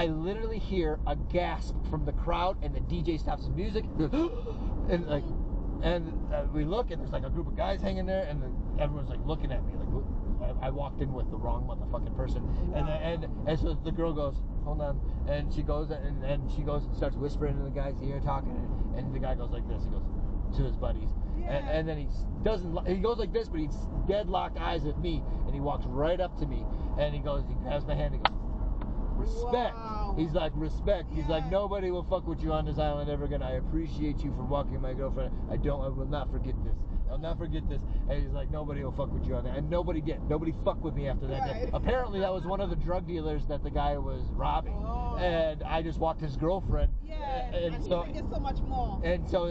I literally hear a gasp from the crowd, and the DJ stops his music, and like, we look, and there's like a group of guys hanging there, and everyone's like looking at me like. I walked in with the wrong motherfucking person, and so the girl goes, hold on, and she goes and she goes and starts whispering in the guy's ear, talking, and the guy goes like this. He goes to his buddies, and then he goes like this, but he's deadlocked eyes at me, and he walks right up to me, and he grabs my hand, and he goes, respect. Wow. He's like, respect. He's like, nobody will fuck with you on this island ever again. I appreciate you for walking my girlfriend. I will not forget this. I'll not forget this. And he's like, nobody will fuck with you on that. And nobody fucked with me after that day. Apparently that was one of the drug dealers that the guy was robbing. Oh. And I just walked his girlfriend. Yeah, and so he gets so much more. And so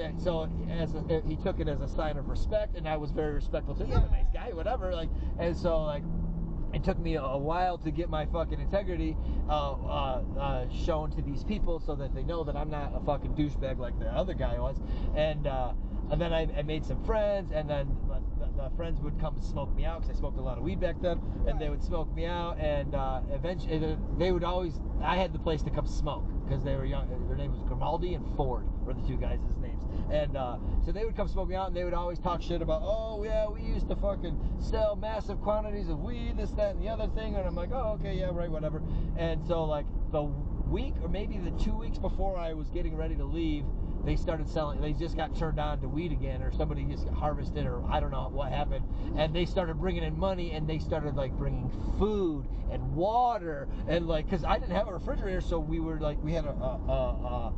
he took it as a sign of respect, and I was very respectful to him. I'm a nice guy, whatever. Like, and so like, it took me a while to get my fucking integrity shown to these people, so that they know that I'm not a fucking douchebag like the other guy was. And then I made some friends, and then the friends would come and smoke me out, because I smoked a lot of weed back then, and they would smoke me out, and eventually they would always, I had the place to come smoke, because they were young. Their name was Grimaldi and Ford were the two guys' names, and so they would come smoke me out, and they would always talk shit about, oh yeah, we used to fucking sell massive quantities of weed, this, that, and the other thing, and I'm like, oh okay, yeah, right, whatever. And so like the week or maybe the 2 weeks before I was getting ready to leave, they started selling, they just got turned on to weed again, or somebody just harvested, or I don't know what happened, and they started bringing in money, and they started like bringing food and water, and like, because I didn't have a refrigerator, so we were like, we had a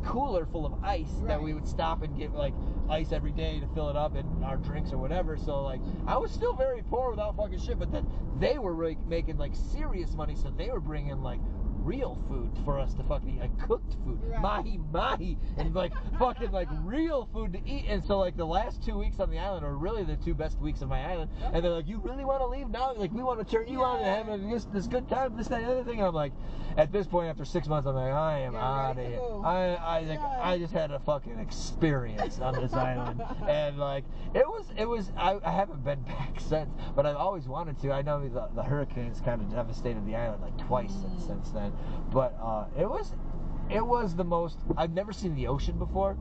cooler full of ice that we would stop and get like ice every day to fill it up in our drinks or whatever. So like, I was still very poor without fucking shit, but then they were really making like serious money, so they were bringing like real food for us to fucking eat, like cooked food, mahi, and like fucking like real food to eat. And so like the last 2 weeks on the island are really the 2 best weeks of my island. And they're like, you really want to leave now? Like, we want to turn you on and have this good time, this, that, and the other thing. And I'm like, at this point, after 6 months, I'm like, I am out of here. I just had a fucking experience on this island, and like it was. I haven't been back since, but I've always wanted to. I know the hurricanes kind of devastated the island like twice since then. But it was the most. I've never seen the ocean before,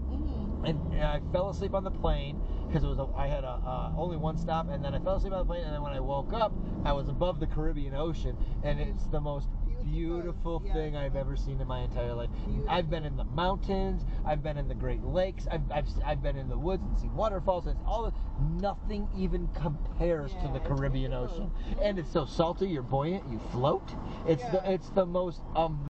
and I fell asleep on the plane because I had only one stop, and then I fell asleep on the plane, and then when I woke up, I was above the Caribbean Ocean, and it's the most beautiful thing I've ever seen in my entire life. I've been in the mountains, I've been in the Great Lakes, I've been in the woods and seen waterfalls, and nothing even compares to the Caribbean Ocean. And it's so salty, you're buoyant, you float. It's the most